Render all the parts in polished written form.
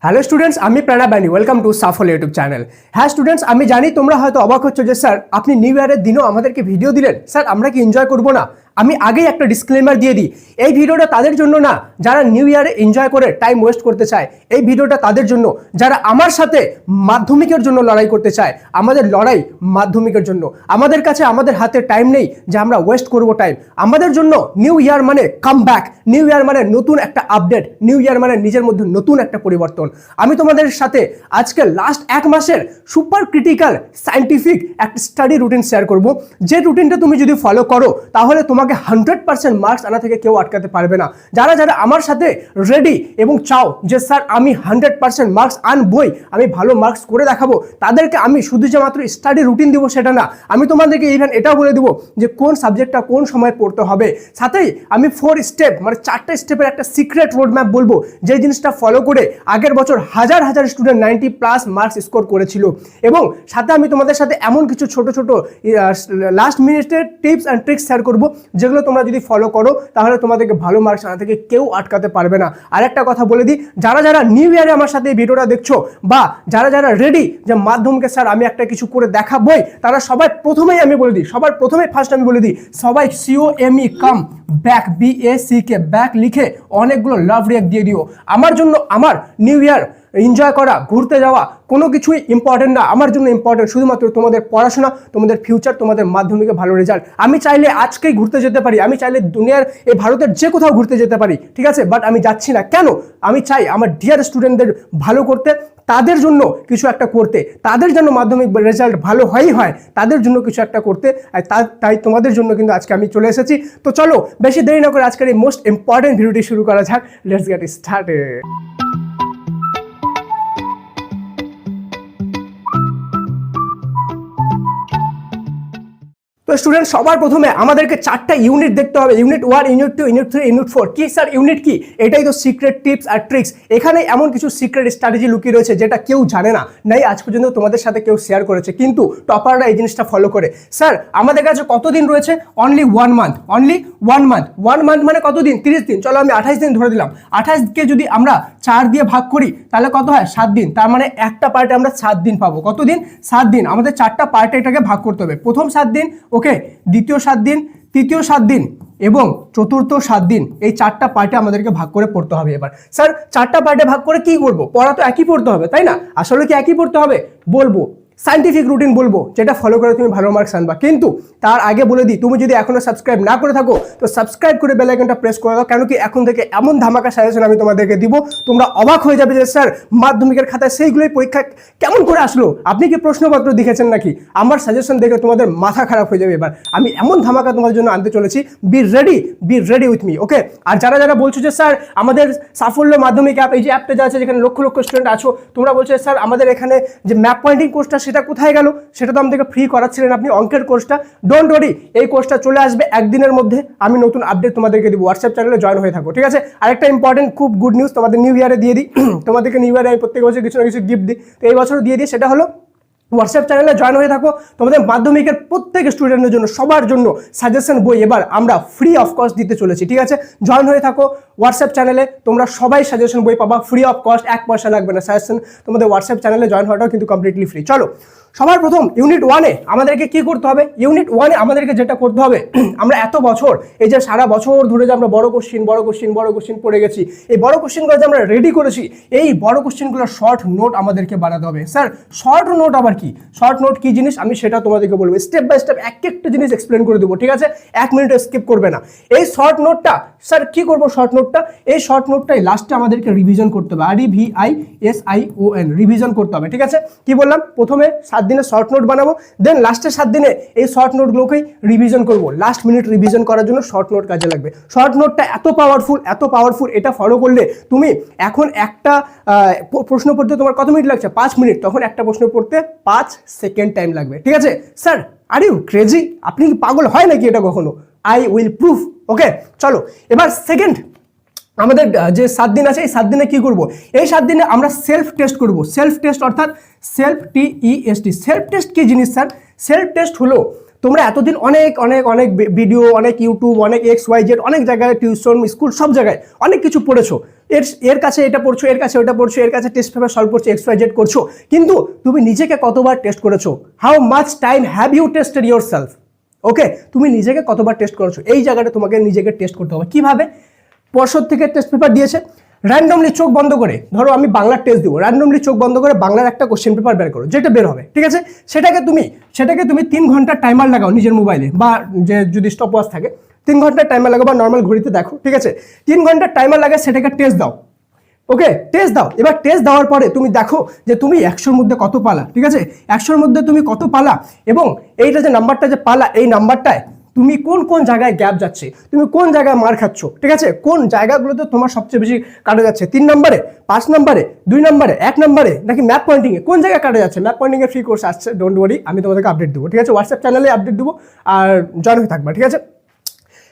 Hello students, আমি প্রেরণা বানি। Welcome to Shuffle YouTube channel. হ্যাঁ স্টুডেন্টস, আমি জানি তোমরা হয়তো অবাক হচ্ছ যে স্যার আপনি নিউ ইয়ারের দিনও আমাদেরকে ভিডিও দিলেন, স্যার আমরা কি এনজয় করবো না? আমি আগেই একটা ডিসক্লেমার দিয়ে দিই, এই ভিডিওটা তাদের জন্য না যারা নিউ ইয়ারে এনজয় করে টাইম ওয়েস্ট করতে চায়। এই ভিডিওটা তাদের জন্য যারা আমার সাথে মাধ্যমিকের জন্য লড়াই করতে চায়। আমাদের লড়াই মাধ্যমিকের জন্য। আমাদের কাছে আমাদের হাতে টাইম নেই যে আমরা ওয়েস্ট করব টাইম। আমাদের জন্য নিউ ইয়ার মানে কাম ব্যাক, নিউ ইয়ার মানে নতুন একটা আপডেট, নিউ ইয়ার মানে নিজের মধ্যে নতুন একটা পরিবর্তন। আমি তোমাদের সাথে আজকে লাস্ট এক মাসের সুপার ক্রিটিক্যাল সায়েন্টিফিক একটা স্টাডি রুটিন শেয়ার করব। যে রুটিনটা তুমি যদি ফলো করো তাহলে তোমাকে 100% মার্কস আনা থেকে কেউ আটকাতে পারবে না। যারা যারা আমার সাথে রেডি এবং চাও যে স্যার আমি 100% মার্কস আনবই, আমি ভালো মার্কস করে দেখাবো, তাদেরকে আমি শুধু যে মাত্র স্টাডি রুটিন দিব সেটা না, আমি তোমাদেরকে ইভেন এটাও বলে দিব যে কোন সাবজেক্টটা কোন সময় পড়তে হবে। সাথেই আমি 4 স্টেপ মানে 4টা স্টেপের একটা সিক্রেট রোড ম্যাপ বলবো, যে জিনিসটা ফলো করে আগের বছর হাজার হাজার স্টুডেন্ট 90+ মার্কস স্কোর করেছিল। এবং সাথে আমি তোমাদের সাথে এমন কিছু ছোট ছোট লাস্ট মিনিটের টিপস অ্যান্ড ট্রিক্স শেয়ার করবো, যেগুলো তোমরা যদি ফলো করো তাহলে তোমাদেরকে ভালো মার্কস আনা থেকে কেউ আটকাতে পারবে না। আরেকটা কথা বলে দিই, যারা যারা নিউ ইয়ারে আমার সাথে এই ভিডিওটা দেখছো বা যারা যারা রেডি যে মাধ্যমিকে স্যার আমি একটা কিছু করে দেখাবই, তারা সবাই প্রথমেই আমি বলে দিই, সবার প্রথমেই ফার্স্ট আমি বলে দিই, সবাই COME come back BACK back লিখে অনেকগুলো লাভ রিঅ্যাক্ট দিয়ে দিও। আমার জন্য আমার নিউ ইয়ার এনজয় করা, ঘুরতে যাওয়া কোনো কিছুই ইম্পর্টেন্ট না। আমার জন্য ইম্পর্টেন্ট শুধুমাত্র তোমাদের পড়াশোনা, তোমাদের ফিউচার, তোমাদের মাধ্যমিকে ভালো রেজাল্ট। আমি চাইলে আজকেই ঘুরতে যেতে পারি, আমি চাইলে দুনিয়ার এই ভারতের যে কোথাও ঘুরতে যেতে পারি, ঠিক আছে, বাট আমি যাচ্ছি না। কেন? আমি চাই আমার ডিয়ার স্টুডেন্টদের ভালো করতে, তাদের জন্য কিছু একটা করতে, তাদের জন্য মাধ্যমিক রেজাল্ট ভালো হয় তাদের জন্য কিছু একটা করতে। তাই তোমাদের জন্য কিন্তু আজকে আমি চলে এসেছি। তো চলো বেশি দেরি না করে আজকের এই মোস্ট ইম্পর্টেন্ট ভিডিওটি শুরু করা যাক। Let's get started. তো স্টুডেন্ট, সবার প্রথমে আমাদেরকে 4টা ইউনিট দেখতে হবে। Unit 1, unit 2, unit 3, unit 4। কি স্যার ইউনিট কি? এটাই তো সিক্রেট টিপস আর ট্রিক্স। এখানে এমন কিছু সিক্রেট স্ট্র্যাটেজি লুকিয়ে রয়েছে যেটা কেউ জানে না, নাই আজ পর্যন্ত তোমাদের সাথে কেউ শেয়ার করেছে, কিন্তু টপাররা এই জিনিসটা ফলো করে। স্যার আমাদের কাছে কতদিন রয়েছে? Only 1 month, only 1 month. 1 month মানে কতদিন? 30 দিন। চলো আমি 28 দিন ধরে দিলাম। 28কে যদি আমরা 4 দিয়ে ভাগ করি তাহলে কত হয়? 7 দিন। তার মানে একটা পার্টে আমরা 7 দিন পাবো। কতদিন? 7 দিন। আমাদের 4টা পার্টে এটাকে ভাগ করতে হবে। প্রথম 7 দিন, ওকে, দ্বিতীয় 7 দিন, তৃতীয় 7 দিন এবং চতুর্থ 7 দিন। এই 4টা পার্টে আমাদেরকে ভাগ করে পড়তে হবে। এবার স্যার 4টা পার্টে ভাগ করে কি করব? পড়া তো একই পড়তে হবে, তাই না? আসলে কি একই পড়তে হবে? বলবো সায়েন্টিফিক রুটিন বলবো, যেটা ফলো করে তুমি ভালো মার্কস আনবা। কিন্তু তার আগে বলে দিই, তুমি যদি এখনো সাবস্ক্রাইব না করে থাকো তো সাবস্ক্রাইব করে বেল আইকনটা প্রেস করে দাও। কেন কি এখন থেকে এমন ধামাকা সাজেশন আমি তোমাদেরকে দিব, তোমরা অবাক হয়ে যাবে যে স্যার মাধ্যমিকের খাতায় সেইগুলোই পরীক্ষা কেমন করে আসলো, আপনি কি প্রশ্নপত্র দেখেছেন নাকি? আমার সাজেশন দেখে তোমাদের মাথা খারাপ হয়ে যাবে। এবার আমি এমন ধামাকা তোমাদের জন্য আনতে চলেছি, বি রেডি উইথ মি, ওকে? আর যারা যারা বলছো যে স্যার আমাদের সাফল্য মাধ্যমিক অ্যাপ, এই যে অ্যাপটা যা আছে যেখানে লক্ষ লক্ষ স্টুডেন্ট আছো, তোমরা বলছো স্যার আমাদের এখানে যে ম্যাপ পয়েন্টিং কোর্সটা সেটা কোথায় গেল? সেটা তো আমাদেরকে ফ্রি করাচ্ছিলেন আপনি, অঙ্কের কোর্সটা। ডোন্ট ওয়ারি, এই কোর্সটা চলে আসবে একদিনের মধ্যে। আমি নতুন আপডেট তোমাদেরকে দিব, হোয়াটসঅ্যাপ চ্যানেলে জয়েন হয়ে থাকো, ঠিক আছে? আরেকটা ইম্পর্টেন্ট খুব গুড নিউজ তোমাদের নিউ ইয়ারে দিয়ে দিই। তোমাদেরকে নিউ ইয়ারে আমি প্রত্যেক বছর কিছু না কিছু গিফট দিই, তো এই বছরও দিয়ে দিই। সেটা হলো হোয়াটসঅ্যাপ চ্যানেলে জয়েন হয়ে থাকো। তোমাদের মাধ্যমিকের প্রত্যেক স্টুডেন্টের জন্য, সবার জন্য সাজেশন বই এবার আমরা ফ্রি অফ কস্ট দিতে চলেছি, ঠিক আছে? জয়েন হয়ে থাকো হোয়াটসঅ্যাপ চ্যানেলে, তোমরা সবাই সাজেশন বই পাবা ফ্রি অফ কস্ট, 1 পয়সা লাগবে না। সাজেশন তোমাদের হোয়াটসঅ্যাপ চ্যানেলে জয়েন হওয়াটাও কিন্তু কমপ্লিটলি ফ্রি। চলো সবার প্রথম ইউনিট 1-এ আমাদেরকে কি করতে হবে? ইউনিট 1-এ আমাদেরকে যেটা করতে হবে, আমরা এত বছর এই যে সারা বছর ধরে যে আমরা বড় কোশ্চিন পড়ে গেছি, এই বড় কোশ্চিনগুলো যে আমরা রেডি করেছি, এই বড় কোশ্চিনগুলোর শর্ট নোট আমাদেরকে বানাতে হবে। স্যার শর্ট নোট আবার কি? শর্ট নোট কি জিনিস আমি সেটা তোমাদেরকে বলবো, স্টেপ বাই স্টেপ এক একটা জিনিস এক্সপ্লেন করে দেবো, ঠিক আছে? 1 মিনিট স্কিপ করবে না। এই শর্ট নোটটা স্যার কি করবো? শর্ট নোটটা, এই শর্ট নোটটাই লাস্টে আমাদেরকে রিভিশন করতে হবে। REVISION, রিভিশন করতে হবে, ঠিক আছে? কি বললাম? প্রথমে 7 দিনে শর্ট নোট বানাবো, দেন লাস্টের 7 দিনে এই শর্ট নোটগুলোকেই রিভিশন করবো। লাস্ট মিনিট রিভিশন করার জন্য শর্ট নোট কাজে লাগবে। শর্ট নোটটা এত পাওয়ারফুল, এটা ফলো করলে তুমি এখন একটা প্রশ্ন পড়তে তোমার কত মিনিট লাগছে? 5 মিনিট। তখন একটা প্রশ্ন পড়তে 5 সেকেন্ড টাইম লাগবে, ঠিক আছে? Sir are you crazy? আপনি কি পাগল হয় নাকি এটা কখনো? I will prove, okay? চলো এবার সেকেন্ড, আমাদের যে 7 দিন আছে এই 7 দিনে কি করব? এই 7 দিনে আমরা সেলফ টেস্ট করব। সেলফ টেস্ট অর্থাৎ সেলফ TEST। সেলফ টেস্ট কি জিনিস স্যার? সেলফ টেস্ট হলো তোমরা এতদিন অনেক অনেক অনেক ভিডিও, অনেক ইউটিউব, অনেক XYZ, অনেক জায়গায় টিউশন, স্কুল, সব জায়গায় অনেক কিছু পড়েছো। এর কাছে এটা পড়ছো, এর কাছে ওটা পড়ছো, এর কাছে টেস্ট পেপার সলভ করছো, XYZ করছো, কিন্তু তুমি নিজেকে কতবার টেস্ট করেছো? How much time have you tested your self? Okay, তুমি নিজেকে কতবার টেস্ট করেছো? এই জায়গাটা তোমাকে নিজেকে টেস্ট করতে হবে। কিভাবে? পর্ষদ থেকে টেস্ট পেপার দিয়েছে, র্যান্ডমলি চোখ বন্ধ করে, ধরো আমি বাংলার টেস্ট দিব, র্যান্ডমলি চোখ বন্ধ করে বাংলার একটা কোশ্চেন পেপার বের করো, যেটা বের হবে, ঠিক আছে? সেটাকে তুমি 3 ঘন্টার টাইমার লাগাও নিজের মোবাইলে, বা যে যদি স্টপ ওয়াচ থাকে 3 ঘন্টার টাইমার লাগাও, বা নর্মাল ঘড়িতে দেখো, ঠিক আছে? 3 ঘন্টার টাইমার লাগে, সেটাকে টেস্ট দাও। ওকে, টেস্ট দাও। এবার টেস্ট দেওয়ার পরে তুমি দেখো যে তুমি 100-র মধ্যে কত পালা, ঠিক আছে? 100-র মধ্যে তুমি কত পালা, এবং এইটা যে নাম্বারটা যে পালা, এই নাম্বারটায় তুমি কোন কোন জায়গায় গ্যাপ যাচ্ছে, তুমি কোন জায়গায় মার খাচ্ছ, ঠিক আছে? কোন জায়গাগুলোতে তোমার সবচেয়ে বেশি কাটা যাচ্ছে, 3 নম্বরে, 5 নম্বরে, 2 নম্বরে, 1 নম্বরে, নাকি ম্যাপ পয়েন্টিংয়ে, কোন জায়গায় কাটা যাচ্ছে? ম্যাপ পয়েন্টিংয়ে ফ্রি কোর্স আসছে, ডোন্ট ওয়ারি, আমি তোমাদেরকে আপডেট দেবো, ঠিক আছে? হোয়াটসঅ্যাপ চ্যানেলে আপডেট দেবো, আর জয়েন হয়ে থাকবা, ঠিক আছে?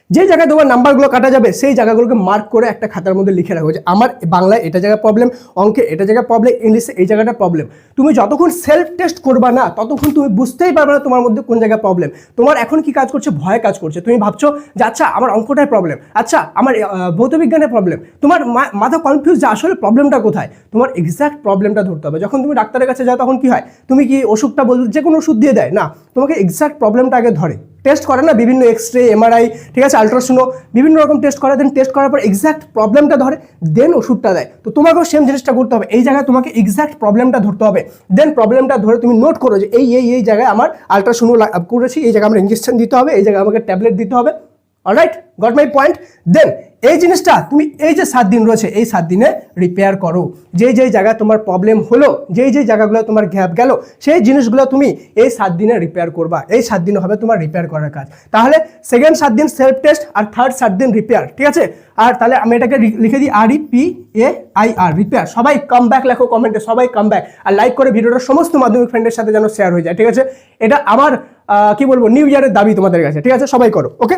যে জায়গায় তোমার নাম্বারগুলো কাটা যাবে সেই জায়গাগুলোকে মার্ক করে একটা খাতার মধ্যে লিখে রাখো যে আমার বাংলায় এটা জায়গায় প্রবলেম, অঙ্কে এটা জায়গায় প্রবলেম, ইংলিশে এই জায়গাটা প্রবলেম। তুমি যতক্ষণ সেলফ টেস্ট করবা না ততক্ষণ তুমি বুঝতেই পারবে না তোমার মধ্যে কোন জায়গায় প্রবলেম। তোমার এখন কি কাজ করছে? ভয় কাজ করছে। তুমি ভাবছো যে আচ্ছা আমার অঙ্কটায় প্রবলেম, আচ্ছা আমার ভৌতবিজ্ঞানের প্রবলেম, তোমার মাথা কনফিউজ যে আসলে প্রবলেমটা কোথায়। তোমার এক্সাক্ট প্রবলেমটা ধরতে হবে। যখন তুমি ডাক্তারের কাছে যাও তখন কি হয়? তুমি কি ওষুধটা বলতে যে কোনো ওষুধ দিয়ে দেয় না, তোমাকে এক্সাক্ট প্রবলেমটা আগে ধরে, টেস্ট করে না, বিভিন্ন এক্সরে, MRI, ঠিক আছে, আলট্রাসাউন্ড, বিভিন্ন রকম টেস্ট করে, দেন টেস্ট করার পর এক্সাক্ট প্রবলেমটা ধরে, দেন ওষুধটা দেয়। তো তোমাকেও সেম জিনিসটা করতে হবে। এই জায়গায় তোমাকে এক্সাক্ট প্রবলেমটা ধরতে হবে, দেন প্রবলেমটা ধরে তুমি নোট করো যে এই জায়গায় আমার আলট্রাসাউন্ড করেছি, এই জায়গায় আমার ইঞ্জেকশন দিতে হবে, এই জায়গায় আমাকে ট্যাবলেট দিতে হবে। Alright, got my point? Then এই জিনিসটা তুমি এই যে 7 দিন রয়েছে, এই 7 দিনে রিপেয়ার করো। যেই জায়গায় তোমার প্রবলেম হলো, যেই জায়গাগুলো তোমার গ্যাপ গেল, সেই জিনিসগুলো তুমি এই 7 দিনে রিপেয়ার করবা। এই 7 দিন হবে তোমার রিপেয়ার করার কাজ। তাহলে সেকেন্ড 7 দিন সেলফ টেস্ট, আর থার্ড 7 দিন রিপেয়ার, ঠিক আছে? আর তাহলে আমি এটাকে লিখে দিই REPAIR, রিপেয়ার। সবাই কাম ব্যাক লেখো কমেন্টে, সবাই কাম ব্যাক, আর লাইক করে ভিডিওটা সমস্ত মাধ্যমিক ফ্রেন্ডের সাথে যেন শেয়ার হয়ে যায়, ঠিক আছে? এটা আমার কি বলবো, নিউ ইয়ারের দাবি তোমাদের কাছে, ঠিক আছে? সবাই করো, ওকে?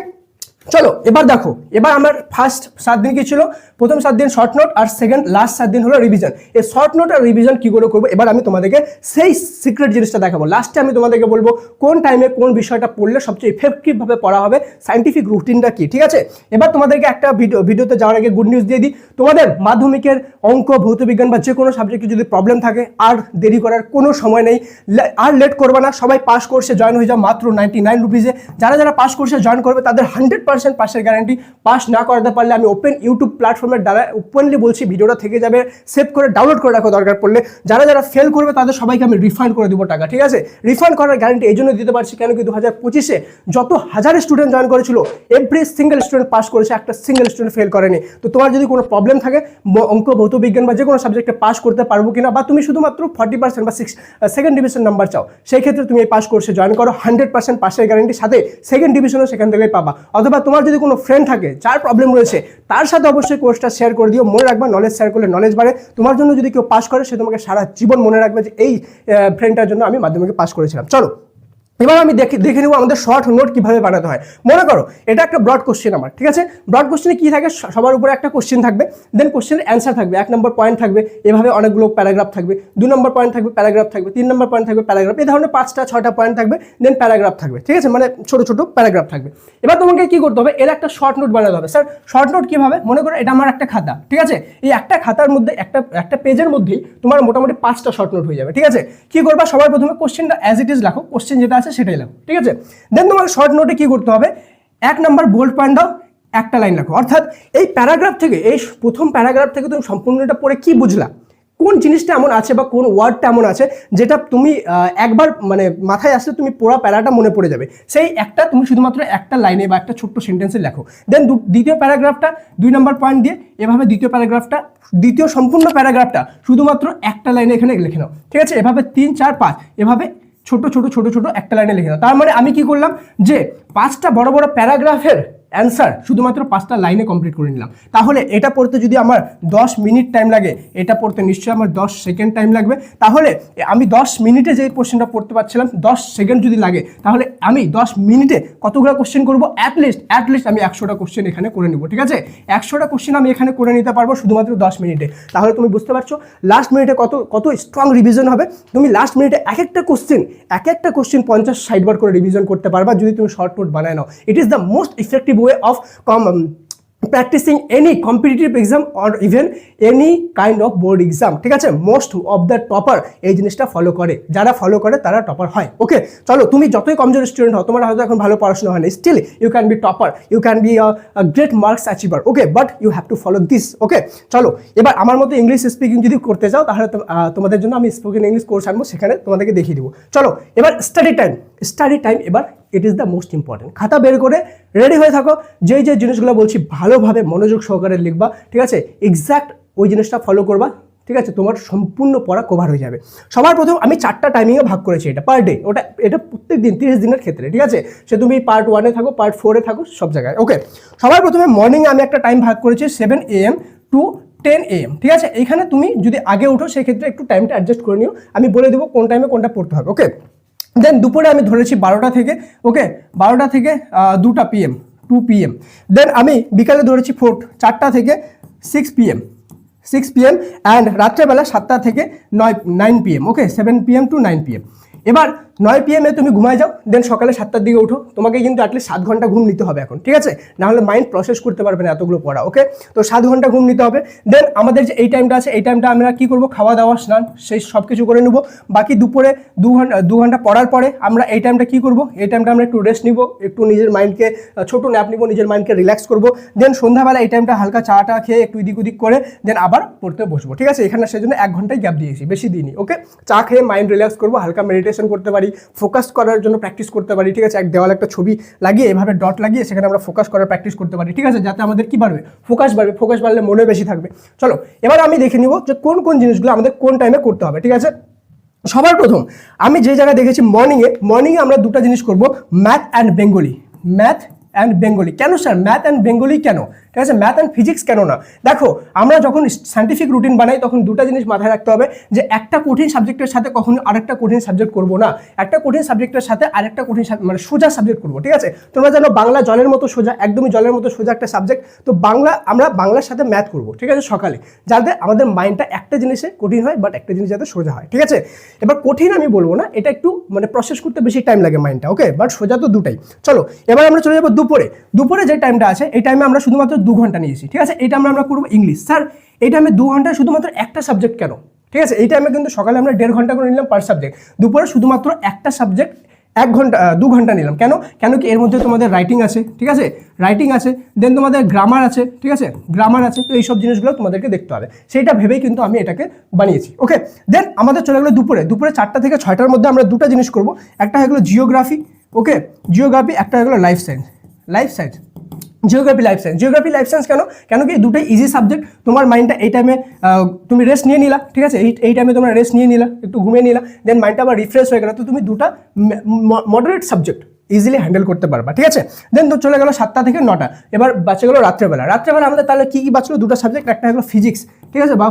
চলো এবার দেখো, এবার আমার ফার্স্ট 7 দিন কি ছিল? প্রথম 7 দিন শর্ট নোট, আর সেকেন্ড লাস্ট 7 দিন হলো রিভিশন। এই শর্ট নোট আর রিভিশন কি করে করবো, এবার আমি তোমাদেরকে সেই সিক্রেট জিনিসটা দেখাবো। লাস্টে আমি তোমাদেরকে বলবো কোন টাইমে কোন বিষয়টা পড়লে সবচেয়ে ইফেক্টিভভাবে পড়া হবে, সাইন্টিফিক রুটিনটা কি, ঠিক আছে? এবার তোমাদেরকে একটা ভিডিওতে যাওয়ার আগে গুড নিউজ দিয়ে দিই। তোমাদের মাধ্যমিকের অঙ্ক, ভৌতবিজ্ঞান বা যে কোনো সাবজেক্টে যদি প্রবলেম থাকে, আর দেরি করার কোনো সময় নেই, আর লেট করবে না। সবাই পাস কোর্সে জয়েন হয়ে যাও মাত্র 99 রুপিজে। যারা পাস কোর্সে জয়েন করবে তাদের 100% পাসের গ্যারান্টি। পাস না করাতে পারলে আমি ওপেন ইউটিউব প্ল্যাটফর্মের দ্বারা ওপেনলি বলছি, ভিডিওটা থেকে যাবে, সেভ করে ডাউনলোড করে রাখো দরকার পড়লে। যারা ফেল করবে তাদের সবাইকে আমি রিফান্ড করে দেবো টাকা, ঠিক আছে? রিফান্ড করার গ্যারান্টি এই জন্য দিতে পারছি কেন কি 2025-এ যত হাজার স্টুডেন্ট জয়েন করেছিল, এভরি সিঙ্গেল স্টুডেন্ট পাস করেছে, একটা সিঙ্গেল স্টুডেন্ট ফেল করেনি। তো তোমার যদি কোনো প্রবলেম থাকে, অঙ্ক, ভৌতবিজ্ঞান বা যে কোনো সাবজেক্টে পাস করতে পারবো কিনা, বা তুমি শুধুমাত্র 40% বা সেকেন্ড ডিভিশন নাম্বার চাও, সেই ক্ষেত্রে তুমি এই পাস কোর্সে জয়েন করো। 100% পাসের গ্যারান্টির সাথে সেকেন্ড ডিভিশনও সেখান থেকেই পাবা। অথবা তোমার যদি কোনো ফ্রেন্ড থাকে যার প্রবলেম রয়েছে, তার সাথে অবশ্যই কোর্সটা শেয়ার করে দিও। মনে রাখবা, নলেজ শেয়ার করলে নলেজ বাড়ে। তোমার জন্য যদি কেউ পাস করে, সে তোমাকে সারা জীবন মনে রাখবে যে এই ফ্রেন্ডটার জন্য আমি মাধ্যমিকে পাস করেছিলাম। চলো এবার আমি দেখে নেবো আমাদের শর্ট নোট কিভাবে বানাতে হয়। মনে করো এটা একটা ব্রড কোশ্চেন আমার, ঠিক আছে? ব্রড কোশ্চেনে কি থাকে? সবার উপরে একটা কোশ্চেন থাকবে, দেন কোশ্চেনের অ্যান্সার থাকবে, 1 নম্বর পয়েন্ট থাকবে, এভাবে অনেকগুলো প্যারাগ্রাফ থাকবে, 2 নম্বর পয়েন্ট থাকবে, প্যারাগ্রাফ থাকবে, 3 নম্বর পয়েন্ট থাকবে, প্যারাগ্রাফ, এই ধরনের 5টা-6টা পয়েন্ট থাকবে, দেন প্যারাগ্রাফ থাকবে, ঠিক আছে? মানে ছোট ছোট প্যারাগ্রাফ থাকবে। এবার তোমাকে কি করতে হবে? এর একটা শর্ট নোট বানাতে হবে। স্যার শর্ট নোট কিভাবে? মনে করো এটা আমার একটা খাতা, ঠিক আছে? এই একটা খাতার মধ্যে একটা পেজের মধ্যেই তোমার মোটামুটি 5টা শর্ট নোট হয়ে যাবে, ঠিক আছে? কি করবা? সবার প্রথমে কোশ্চেনটা অ্যাজ ইট ইজ লেখো, কোশ্চেন যেটা আছে সেটাই লেখো, ঠিক আছে? দেন তোমার শর্ট নোটে কি করতে হবে? 1 নম্বর বোল্ড পয়েন্ট দাও, একটা লাইন লেখো। অর্থাৎ এই প্যারাগ্রাফ থেকে, এই প্রথম প্যারাগ্রাফ থেকে তুমি সম্পূর্ণটা পড়ে কি বুঝলা, কোন জিনিসটা এমন আছে বা কোন ওয়ার্ডটা এমন আছে যেটা তুমি একবার মানে মাথায় আসলে তুমি পুরো প্যারাটা মনে পড়ে যাবে, সেই একটা তুমি শুধুমাত্র একটা লাইনে বা একটা ছোট্ট সেন্টেন্সে লেখো। দেন দ্বিতীয় প্যারাগ্রাফটা 2 নম্বর পয়েন্ট দিয়ে এভাবে দ্বিতীয় প্যারাগ্রাফটা, দ্বিতীয় সম্পূর্ণ প্যারাগ্রাফটা শুধুমাত্র একটা লাইনে এখানে লিখে নাও, ঠিক আছে? এভাবে 3, 4, 5 এভাবে ছোট ছোট একটা লাইনে লিখে নাও। তার মানে আমি কি করলাম যে 5টা বড় বড় প্যারাগ্রাফের অ্যান্সার শুধুমাত্র 5টা লাইনে কমপ্লিট করে নিলাম। তাহলে এটা পড়তে যদি আমার 10 মিনিট টাইম লাগে, এটা পড়তে নিশ্চয়ই আমার 10 সেকেন্ড টাইম লাগবে। তাহলে আমি 10 মিনিটে যে কোশ্চেনটা পড়তে পারছিলাম 10 সেকেন্ড যদি লাগে, তাহলে আমি 10 মিনিটে কতগুলো কোশ্চেন করবো? অ্যাটলিস্ট আমি 100টা কোশ্চেন এখানে করে নেবো, ঠিক আছে? 100টা কোশ্চেন আমি এখানে করে নিতে পারবো শুধুমাত্র 10 মিনিটে। তাহলে তুমি বুঝতে পারছো লাস্ট মিনিটে কত স্ট্রং রিভিশন হবে। তুমি লাস্ট মিনিটে এক একটা কোশ্চেন 50-60 বার করে রিভিশন করতে পারবা যদি তুমি শর্ট নোট বানায় নাও। It is the most effective way of practicing any competitive exam or even any kind of board exam, ঠিক আছে? মোস্ট অফ দ্য টপার এই জিনিসটা ফলো করে, যারা ফলো করে তারা টপার হয়। ওকে, চলো তুমি যতই কমজোর স্টুডেন্ট হও, তোমার হয়তো এখন ভালো পড়াশোনা হয় না, still you can be topper, you can be great marks achiever. Okay, but you have to follow this. Okay, চলো এবার আমার মতো ইংলিশ স্পিকিং যদি করতে চাও, তাহলে তোমাদের জন্য আমি স্পোকেন ইংলিশ কোর্স আনবো, সেখানে তোমাদেরকে দেখিয়ে দেবো। চলো এবার স্টাডি টাইম এবার ইট ইজ দ্য মোস্ট ইম্পর্টেন্ট। খাতা বের করে রেডি হয়ে থাকো, যে জিনিসগুলো বলছি ভালোভাবে মনোযোগ সহকারে লিখবা, ঠিক আছে? এক্স্যাক্ট ওই জিনিসটা ফলো করবা, ঠিক আছে? তোমার সম্পূর্ণ পড়া কভার হয়ে যাবে। সবার প্রথম আমি 4টা টাইমিংয়ে ভাগ করেছি, এটা পার ডে, এটা প্রত্যেক দিন 30 দিনের ক্ষেত্রে, ঠিক আছে? সে তুমি পার্ট 1-এ থাকো, পার্ট 4-এ থাকো, সব জায়গায়। ওকে, সবার প্রথমে মর্নিংয়ে আমি একটা টাইম ভাগ করেছি 7 AM to 10 AM, ঠিক আছে? এইখানে তুমি যদি আগে উঠো সেক্ষেত্রে একটু টাইমটা অ্যাডজাস্ট করে নিও, আমি বলে দেবো কোন টাইমে কোনটা পড়তে হবে। ওকে, দেন দুপুরে আমি ধরেছি 12টা থেকে, ওকে, 12টা থেকে 2টা PM 2 PM। দেন আমি বিকালে ধরেছি 4টা থেকে 6 PM অ্যান্ড রাত্রেবেলা 7টা থেকে 9 PM। Okay, 7 PM to 9 PM। এবার 9 PM তুমি ঘুমায় যাও, দেন সকালে 7টার দিকে উঠো। তোমাকে কিন্তু অ্যাটলিস্ট 7 ঘন্টা ঘুম নিতে হবে এখন, ঠিক আছে? নাহলে মাইন্ড প্রসেস করতে পারবে না এতগুলো পড়া। ওকে, তো 7 ঘন্টা ঘুম নিতে হবে। দেন আমাদের যে এই টাইমটা আছে, এই টাইমটা আমরা কি করবো? খাওয়া দাওয়া, স্নান, সেই সব কিছু করে নেবো। বাকি দুপুরে 2 ঘন্টা পড়ার পরে আমরা এই টাইমটা কি করবো? এই টাইমটা আমরা একটু রেস্ট নিব, একটু নিজের মাইন্ডকে ছোট ন্যাপ নিব, নিজের মাইন্ডকে রিল্যাক্স করবো। দেন সন্ধ্যাবেলা এই টাইমটা হালকা চাটা খেয়ে একটু এদিক ওদিক করে দেন আবার পড়তে বসবো, ঠিক আছে? এখানে সেজন্য 1 ঘন্টায় গ্যাপ দিয়েছি, বেশি দিইনি। ওকে, চা খেয়ে মাইন্ড রিল্যাক্স করবো, হালকা মেডিটেশন করতে পারি, ফোকাস করার জন্য প্র্যাকটিস করতে পারি, ঠিক আছে? এক দেওয়ালে একটা ছবি লাগিয়ে এভাবে ডট লাগিয়ে সেখানে আমরা ফোকাস করার প্র্যাকটিস করতে পারি, ঠিক আছে? যাতে আমাদের কি বাড়বে? ফোকাস বাড়লে মনে বেশি থাকবে। চলো এবার আমি দেখে নিব যে কোন জিনিসগুলো আমাদের কোন টাইমে করতে হবে, ঠিক আছে? সবার প্রথম আমি যে জায়গায় দেখেছি মর্নিংয়ে আমরা 2টা জিনিস করব, ম্যাথ অ্যান্ড বেঙ্গলি। কেন স্যার ম্যাথ অ্যান্ড বেঙ্গলি কেন? ঠিক আছে, ম্যাথ অ্যান্ড ফিজিক্স কেন না? দেখো, আমরা যখন সায়েন্টিফিক রুটিন বানাই তখন 2টা জিনিস মাথায় রাখতে হবে, যে একটা কঠিন সাবজেক্টের সাথে কখনো আরেকটা কঠিন সাবজেক্ট করবো না, একটা কঠিন সাবজেক্টের সাথে আরেকটা কঠিন মানে সোজা সাবজেক্ট করবো, ঠিক আছে? তোমরা জানো বাংলা জলের মতো সোজা, একদমই জলের মতো সোজা একটা সাবজেক্ট। তো আমরা বাংলার সাথে ম্যাথ করবো, ঠিক আছে, সকালে, যাতে আমাদের মাইন্ডটা একটা জিনিসে কঠিন হয়, বাট একটা জিনিস যাতে সোজা হয়, ঠিক আছে? এবার কঠিন আমি বলবো না, এটা একটু মানে প্রসেস করতে বেশি টাইম লাগে মাইন্ডটা, ওকে, বাট সোজা তো দুটাই। চলো এবার আমরা চলে যাবো দুপুরে যে টাইমটা আছে, এই টাইমে আমরা শুধুমাত্র 2 ঘন্টা নিয়েছি, ঠিক আছে? এই টাইমে আমরা করবো ইংলিশ। স্যার এই টাইমে 2 ঘন্টা শুধুমাত্র একটা সাবজেক্ট কেন? ঠিক আছে, এই টাইমে কিন্তু সকালে আমরা 1.5 ঘন্টা করে নিলাম পার সাবজেক্ট, দুপুরে শুধুমাত্র একটা সাবজেক্ট 2 ঘন্টা নিলাম। কেন কি এর মধ্যে তোমাদের রাইটিং আছে, ঠিক আছে? দেন তোমাদের গ্রামার আছে, ঠিক আছে? তো এইসব জিনিসগুলো তোমাদেরকে দেখতে হবে, সেইটা ভেবেই কিন্তু আমি এটাকে বানিয়েছি। ওকে, দেন আমাদের চলে গেলো দুপুরে 4টা থেকে 6টার মধ্যে আমরা 2টা জিনিস করব। একটা হয়ে গেলো জিওগ্রাফি, ওকে, একটা হয়ে গেলো life science. Geography life science কেন কি দুটোই ইজি সাবজেক্ট। তোমার মাইন্ডটা এই টাইমে তুমি রেস্ট নিয়ে নিলা, ঠিক আছে? এই টাইমে তোমরা রেস্ট নিয়ে নিলা, একটু ঘুমিয়ে নিলা, দেন মাইন্ডটা আবার রিফ্রেশ হয়ে গেল, তো তুমি 2টা মডারেট সাবজেক্ট ইজিলি হ্যান্ডেল করতে পারবা, ঠিক আছে? দেন তো চলে গেলো 7টা থেকে 9টা। এবার বাঁচে গেলো রাত্রেবেলা আমাদের তাহলে কি বাঁচলো? 2টা সাবজেক্ট, একটা হলো ফিজিক্স, ঠিক আছে, বা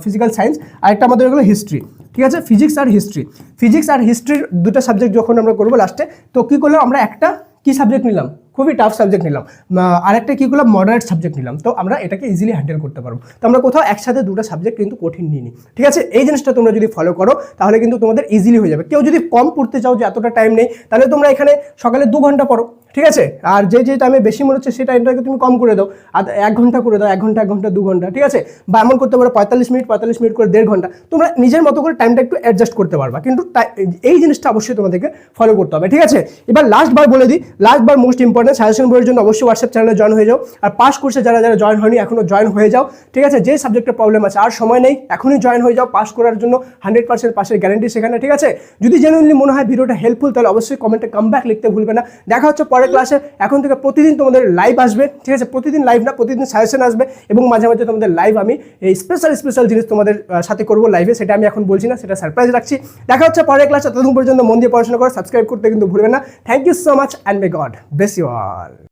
ফিজিক্যাল সায়েন্স, আর একটা আমাদের হলো হিস্ট্রি, ঠিক আছে? ফিজিক্স আর হিস্ট্রির 2টা সাবজেক্ট যখন আমরা করবো লাস্টে, তো কী করলাম আমরা? একটা কি সাবজেক্ট নিলাম? খুবই টাফ সাবজেক্ট নিলাম, আরেকটা কী করলাম? মডারেট সাবজেক্ট নিলাম। তো আমরা এটাকে ইজিলি হ্যান্ডেল করতে পারবো। তো আমরা কোথাও একসাথে 2টা সাবজেক্ট কিন্তু কঠিন নিইনি, ঠিক আছে? এই জিনিসটা তোমরা যদি ফলো করো তাহলে কিন্তু তোমাদের ইজিলি হয়ে যাবে। কেউ যদি কম পড়তে চাও, যে এতটা টাইম নেই, তাহলে তোমরা এখানে সকালে 2 ঘন্টা পড়ো, ঠিক আছে? আর যে টাইমে বেশি মনে হচ্ছে সেই টাইমটাকে তুমি কম করে দাও, আর 1 ঘন্টা করে দাও, 1 ঘন্টা 2 ঘন্টা, ঠিক আছে? বা এমন করতে পারো 45 মিনিট করে 1.5 ঘন্টা। তোমরা নিজের মতো করে টাইমটা একটু অ্যাডজাস্ট করতে পারবা, কিন্তু এই জিনিসটা অবশ্যই তোমাদেরকে ফলো করতে হবে, ঠিক আছে? এবার লাস্টবার বলে দিই, মোস্ট ইম্পর্টেন্ট, সাজেশন বইয়ের জন্য অবশ্যই হোয়াটসঅ্যাপ চ্যানেলে জয়েন হয়ে যাও। আর পাস কোর্সে যারা জয়েন হয়নি এখনো জয়েন হয়ে যাও, ঠিক আছে? যে সাবজেক্টের প্রবলেম আছে আর সময় নেই, এখনই জয়েন হয়ে যাও। পাস করার জন্য 100% পাসের গ্যারান্টি সেখানে, ঠিক আছে? যদি জেনুইনলি মনে হয় ভিডিওটা হেল্পফুল, তাহলে অবশ্যই কমেন্টে কামব্যাক লিখতে ভুলবে না। দেখা হচ্ছে পরের ক্লাসে। এখন থেকে প্রতিদিন তোমাদের লাইভ আসবে, ঠিক আছে? প্রতিদিন লাইভ না, প্রতিদিন সাজেশন আসবে, এবং মাঝে মাঝে তোমাদের লাইভ আমি এই স্পেশাল জিনিস তোমাদের সাথে করবো লাইভে, সেটা আমি এখন বলছি না, সেটা সারপ্রাইজ রাখছি। দেখা হচ্ছে পরের ক্লাসে। ততক্ষণ পর্যন্ত মন দিয়ে পড়াশোনা করো, সাবস্ক্রাইব করতে কিন্তু ভুলবে না। Thank you so much and may God bless you all.